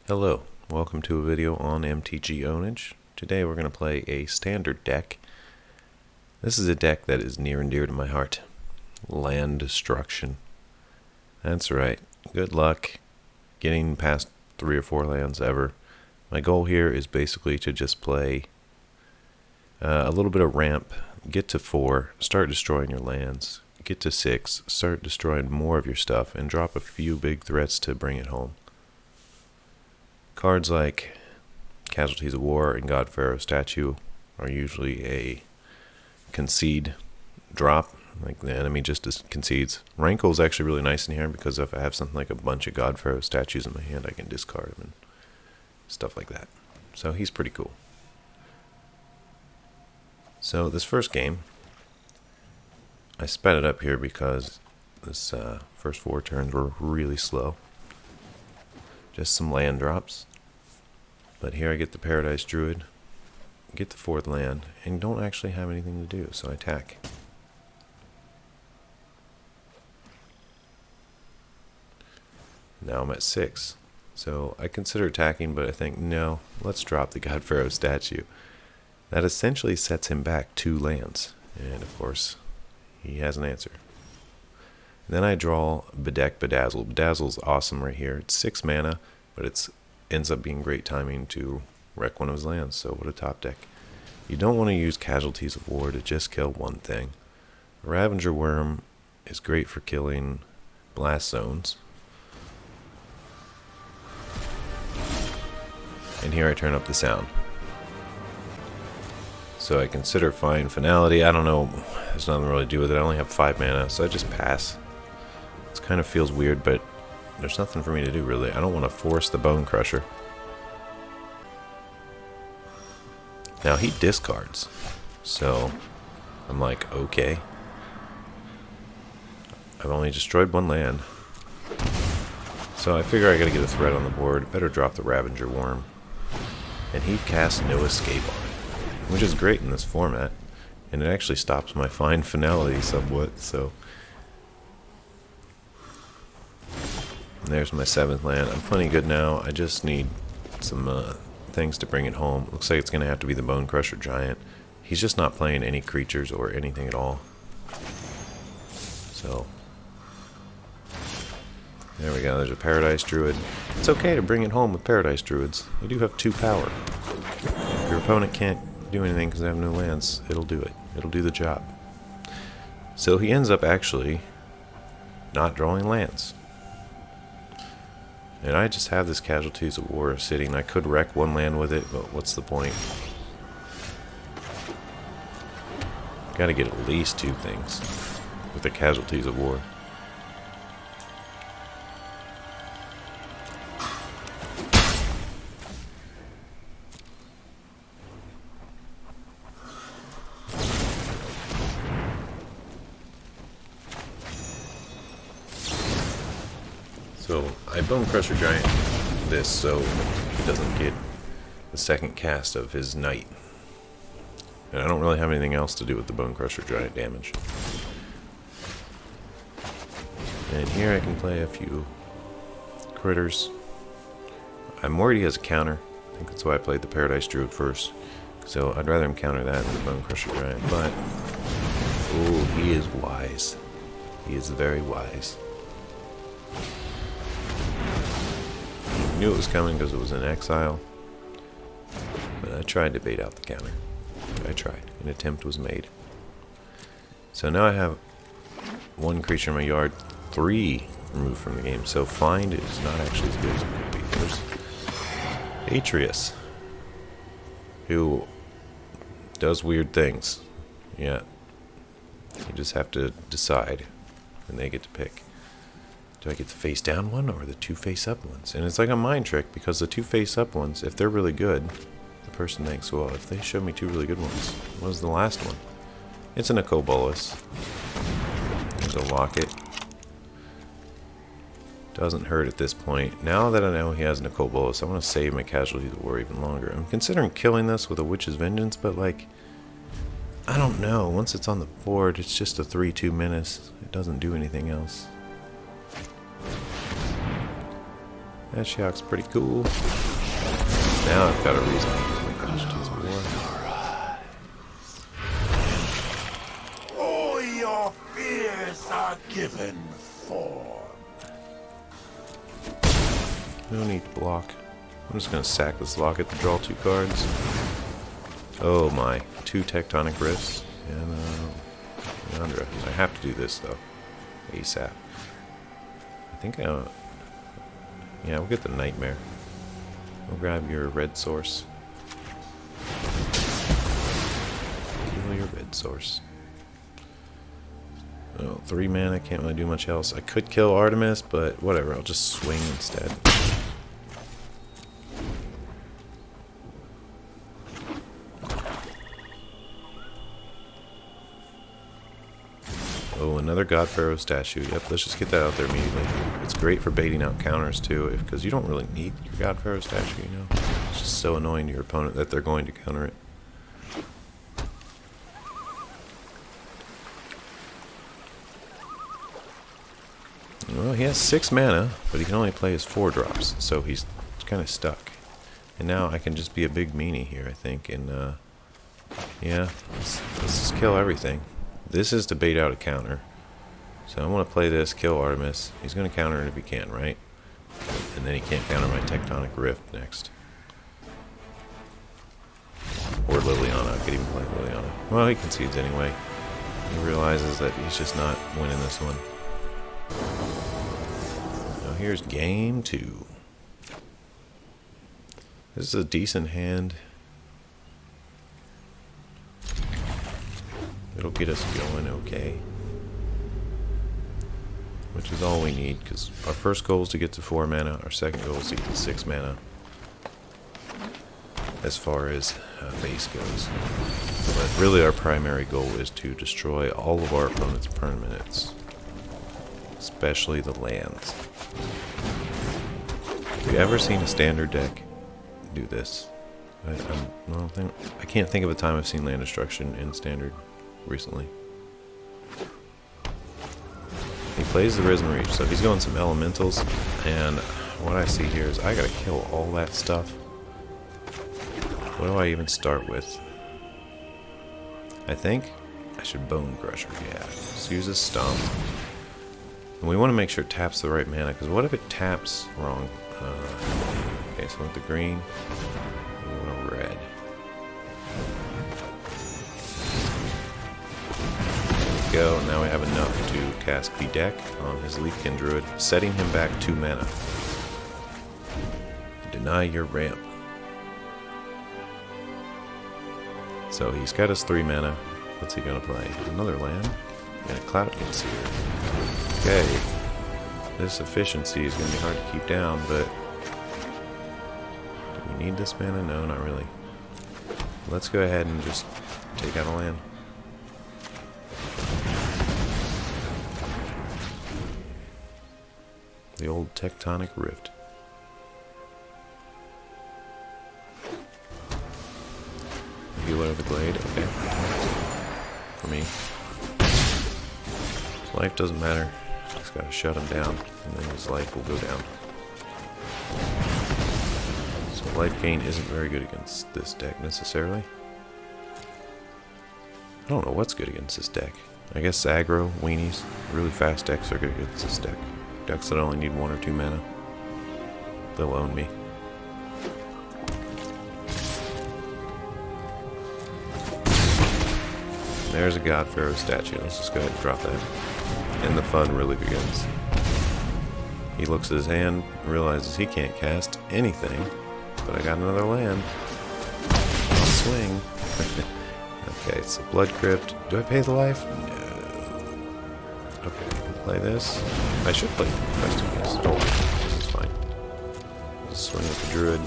Hello, welcome to a video on MTG Ownage. Today we're going to play a standard deck. This is a deck that is near and dear to my heart. Land destruction. That's right. Good luck getting past 3 or 4 lands ever. My goal here is basically to just play a little bit of ramp, get to 4, start destroying your lands, get to 6, start destroying more of your stuff, and drop a few big threats to bring it home. Cards like Casualties of War and God Pharaoh Statue are usually a concede drop, like the enemy just concedes. Rankle is actually really nice in here because if I have something like a bunch of God Pharaoh statues in my hand, I can discard them and stuff like that. So he's pretty cool. So this first game, I sped it up here because this first 4 turns were really slow. Just some land drops. But here I get the Paradise Druid, get the 4th land, and don't actually have anything to do, so I attack. Now I'm at 6. So I consider attacking, but I think, no, let's drop the God Pharaoh statue. That essentially sets him back 2 lands. And of course, he has an answer. Then I draw Bedazzle. Bedazzle's awesome right here. It's 6 mana, but it ends up being great timing to wreck one of his lands. So what a top deck. You don't want to use Casualties of War to just kill one thing. Ravager Worm is great for killing blast zones. And here I turn up the sound. So I consider fine Finality. I don't know, there's nothing really to do with it. I only have 5 mana, so I just pass. It kind of feels weird, but there's nothing for me to do really. I don't want to force the Bone Crusher. Now he discards, so I'm like, okay. I've only destroyed 1 land, so I figure I gotta get a threat on the board. Better drop the Ravager Worm. And he casts No Escape on it, which is great in this format, and it actually stops my fine Finality somewhat. So there's my 7th land. I'm plenty good now. I just need some things to bring it home. Looks like it's going to have to be the Bone Crusher Giant. He's just not playing any creatures or anything at all. So there we go. There's a Paradise Druid. It's okay to bring it home with Paradise Druids. You do have 2 power. If your opponent can't do anything because they have no lands, it'll do it. It'll do the job. So he ends up actually not drawing lands. And I just have this Casualties of War sitting. I could wreck 1 land with it, but what's the point? Gotta get at least 2 things with the Casualties of War. So I Bone Crusher Giant this so he doesn't get the second cast of his Knight. And I don't really have anything else to do with the Bone Crusher Giant damage. And here I can play a few critters. I'm worried he has a counter. I think that's why I played the Paradise Druid first. So I'd rather him counter that than the Bone Crusher Giant. But, oh, he is wise. He is very wise. Knew it was coming because it was in exile, but I tried to bait out the counter. I tried. An attempt was made. So now I have 1 creature in my yard, 3 removed from the game. So find is not actually as good as it could be. There's Atreus, who does weird things. Yeah, you just have to decide, and they get to pick. Do I get the face down one or the 2 face up ones? And it's like a mind trick because the 2 face up ones, if they're really good, the person thinks, well, if they show me 2 really good ones, what was the last one? It's an Acobolus. There's a Locket. Doesn't hurt at this point. Now that I know he has an Acobolus, I want to save my Casualties of War even longer. I'm considering killing this with a Witch's Vengeance, but like, I don't know. Once it's on the board, it's just a 3/2 menace. It doesn't do anything else. That shock's pretty cool. Now I've got a reason to use my casualties more. All your fears are given form. No need to block. I'm just going to sack this locket to draw 2 cards. Oh my. 2 tectonic rifts. And Yandra. I have to do this though. ASAP. I think yeah, we'll get the nightmare. We'll grab your red source. Kill your red source. Oh, 3 mana, can't really do much else. I could kill Artemis, but whatever, I'll just swing instead. Oh, another God Pharaoh statue. Yep, let's just get that out there immediately. It's great for baiting out counters too, because you don't really need your God Pharaoh statue, you know? It's just so annoying to your opponent that they're going to counter it. Well, he has 6 mana, but he can only play his 4 drops, so he's kind of stuck. And now I can just be a big meanie here, I think, and yeah, let's just kill everything. This is to bait out a counter. So I want to play this, kill Artemis. He's going to counter it if he can, right? And then he can't counter my Tectonic Rift next. Or Liliana. I could even play Liliana. Well, he concedes anyway. He realizes that he's just not winning this one. Now here's game 2. This is a decent hand. It'll get us going okay. Which is all we need, because our first goal is to get to 4 mana, our second goal is to get to 6 mana. As far as base goes. But really our primary goal is to destroy all of our opponent's permanents. Especially the lands. Have you ever seen a standard deck do this? I can't think of a time I've seen land destruction in standard recently. He plays the Risen Reach, so he's going some elementals, and what I see here is I gotta kill all that stuff. What do I even start with? I think I should Bone Crusher, yeah. Let's use a Stomp. And we want to make sure it taps the right mana, because what if it taps wrong? Okay, so with the green, we want a red. Go, and now we have enough to cast Bedeck on his Leafkin Druid, setting him back 2 mana. Deny your ramp. So he's got his 3 mana. What's he gonna play? Another land? And a Cloud Concealer. Okay. This efficiency is gonna be hard to keep down, but do we need this mana? No, not really. Let's go ahead and just take out a land. The old Tectonic Rift. Healer of the Glade, okay. For me. His life doesn't matter. Just gotta shut him down, and then his life will go down. So life gain isn't very good against this deck necessarily. I don't know what's good against this deck. I guess aggro, weenies, really fast decks are good against this deck. Decks that only need 1 or 2 mana. They'll own me. There's a God Pharaoh statue. Let's just go ahead and drop that. And the fun really begins. He looks at his hand, realizes he can't cast anything, but I got another land. I'll swing. Okay, so Blood Crypt. Do I pay the life? No. Okay, play this. I should play Questing Beast. This is fine. Just swing with the Druid.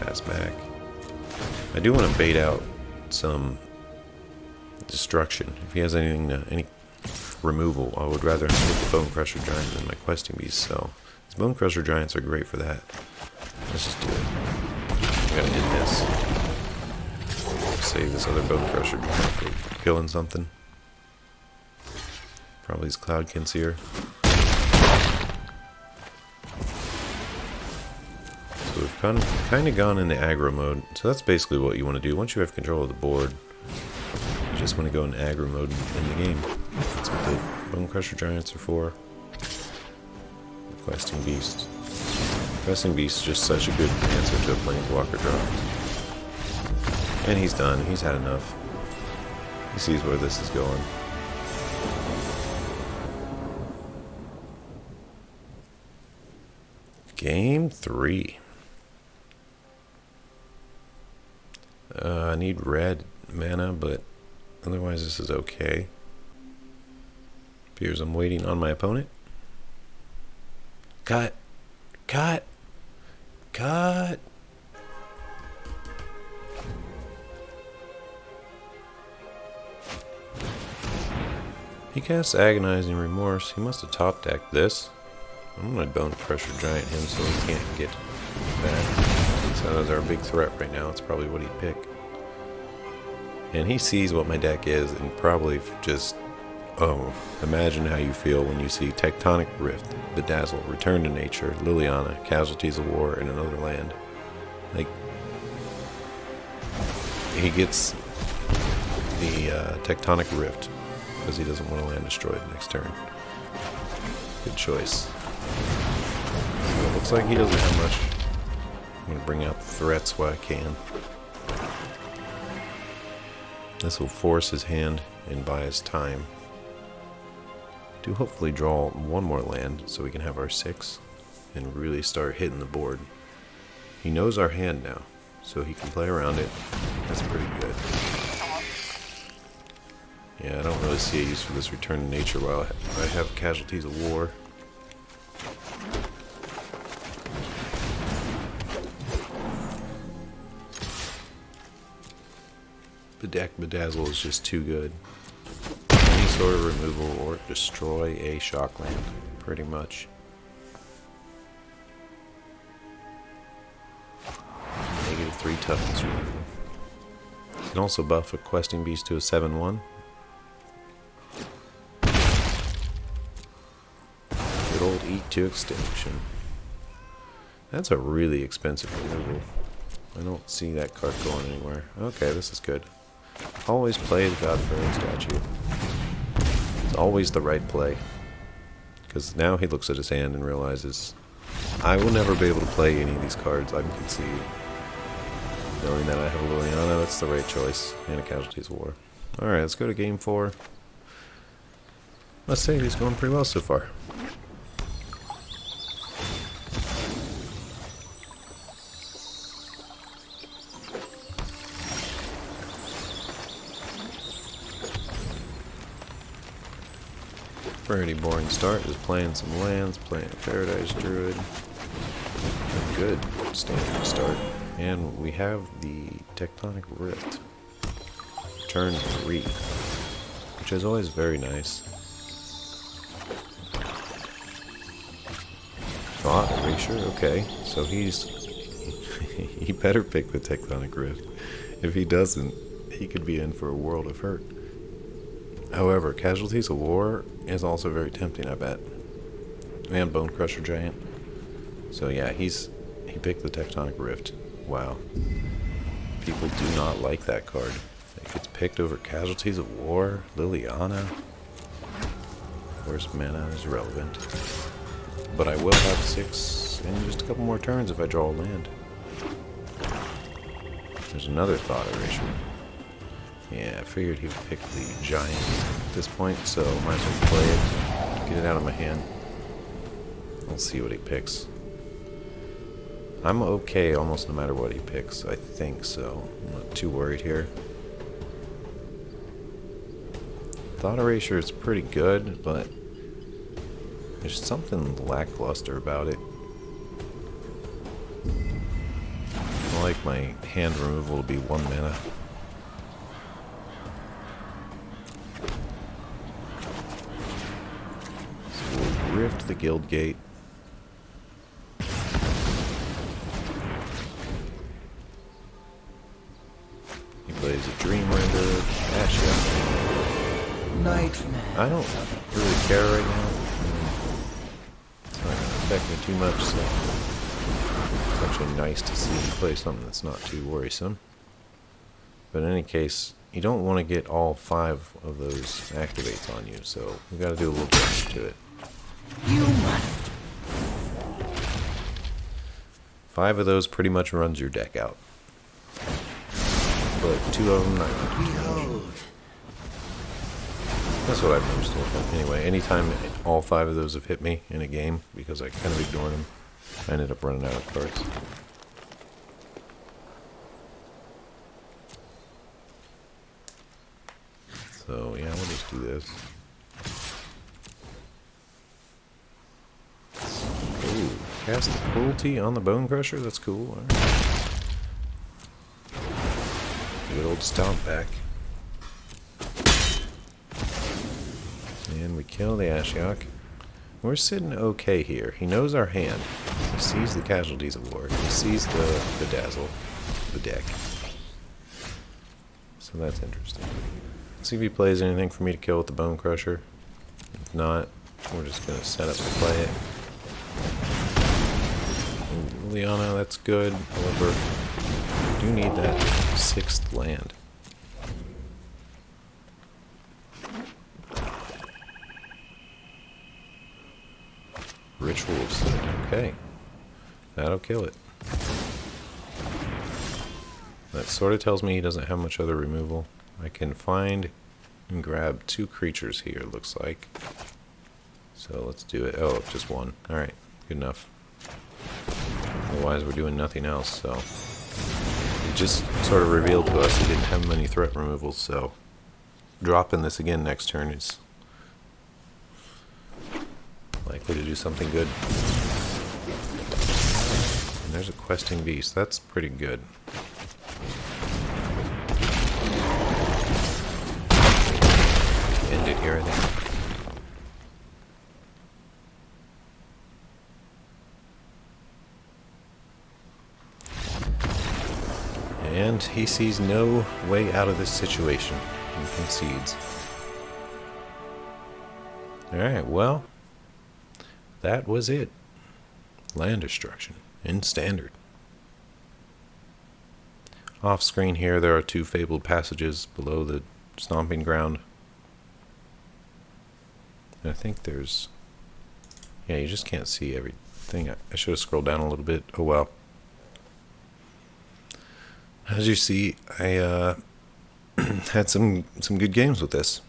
Pass back. I do want to bait out some destruction. If he has anything, any removal, I would rather hit the Bone Crusher Giant than my Questing Beast. So these Bone Crusher Giants are great for that. Let's just do it. I gotta hit this. Save this other Bone Crusher Giant for killing something. Probably his Cloud Concealer. we've kind of gone into aggro mode. So that's basically what you want to do. Once you have control of the board, you just want to go in aggro mode in the game. That's what the Bone Crusher Giants are for. Questing Beast. Questing Beast is just such a good answer to a Planeswalker draw. And he's done. He's had enough. He sees where this is going. Game 3. I need red mana, but otherwise this is okay. Appears I'm waiting on my opponent. Cut! Cut! Cut! He casts Agonizing Remorse. He must have top decked this. I'm gonna Bone Crusher Giant him so he can't get back. So that's our big threat right now. It's probably what he'd pick. And he sees what my deck is and probably just... Oh, imagine how you feel when you see Tectonic Rift, Bedazzle, Return to Nature, Liliana, Casualties of War, and another land. Like, he gets the Tectonic Rift because he doesn't want to land destroyed next turn. Good choice. So it looks like he doesn't have much. I'm going to bring out the threats while I can. This will force his hand and buy us time. To hopefully draw one more land so we can have our 6 and really start hitting the board. He knows our hand now, so he can play around it. That's pretty good. Yeah, I don't really see a use for this Return to Nature while I have Casualties of War. Bedazzle is just too good. Any sort of removal or destroy a shock land, pretty much. -3 toughness removal. You can also buff a Questing Beast to a 7/1. Good old Eat to Extinction. That's a really expensive removal. I don't see that card going anywhere. Okay, this is good. Always play the God-fearing statue. It's always the right play. Because now he looks at his hand and realizes, I will never be able to play any of these cards I can concede. Knowing that I have a Liliana, that's the right choice. And a Casualties of War. Alright, let's go to game 4. Let's say he's going pretty well so far. Pretty boring start, just playing some lands, playing Paradise Druid. A good standing start. And we have the Tectonic Rift. Turn 3. Which is always very nice. Thought Erasure, okay. So he better pick the Tectonic Rift. If he doesn't, he could be in for a world of hurt. However, Casualties of War is also very tempting, I bet. And Bone Crusher Giant. So yeah, he picked the Tectonic Rift. Wow. People do not like that card. It gets picked over Casualties of War, Liliana. Of course, mana is relevant. But I will have 6 in just a couple more turns if I draw a land. There's another Thought Erasure. Yeah, I figured he would pick the Giant at this point, so might as well play it. Get it out of my hand. We'll see what he picks. I'm okay almost no matter what he picks, I think, so I'm not too worried here. Thought Erasure is pretty good, but there's something lackluster about it. I like my hand removal to be 1 mana. Rift the Guild Gate. He plays a Dream Render. Nightmare. I don't really care right now. It's not going to affect me too much, so It's actually nice to see you play something that's not too worrisome. But in any case, you don't want to get all 5 of those activates on you, so we got to do a little bit to it. You must. 5 of those pretty much runs your deck out. But 2 of them not. Behold. That's what I've noticed. Anyway, anytime all 5 of those have hit me in a game, because I kind of ignored them, I ended up running out of cards. So yeah, we'll just do this. Ooh, cast the cruelty on the bone crusher. That's cool. All right. Good old stomp back. And we kill the Ashiok. We're sitting okay here. He knows our hand. He sees the casualties of war. He sees the dazzle, the deck. So that's interesting. Let's see if he plays anything for me to kill with the Bone Crusher. If not, we're just going to set up to play it. Ooh, Liana, that's good. However, we do need that 6th land. Ritual of Sin. Okay. That'll kill it. That sort of tells me he doesn't have much other removal. I can find and grab 2 creatures here, it looks like. So let's do it. Oh, just 1. Alright, good enough. Otherwise we're doing nothing else, so... It just sort of revealed to us he didn't have many threat removals, so... Dropping this again next turn is... likely to do something good. And there's a questing beast. That's pretty good. End it here, I think. And he sees no way out of this situation. He concedes. Alright, well... that was it. Land destruction in standard. Off screen here there are 2 fabled passages below the stomping ground. And I think there's... yeah, you just can't see everything. I should have scrolled down a little bit. Oh well. As you see, I had some good games with this.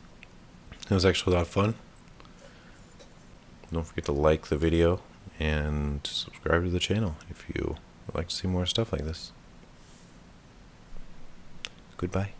It was actually a lot of fun. Don't forget to like the video and subscribe to the channel if you would like to see more stuff like this. Goodbye.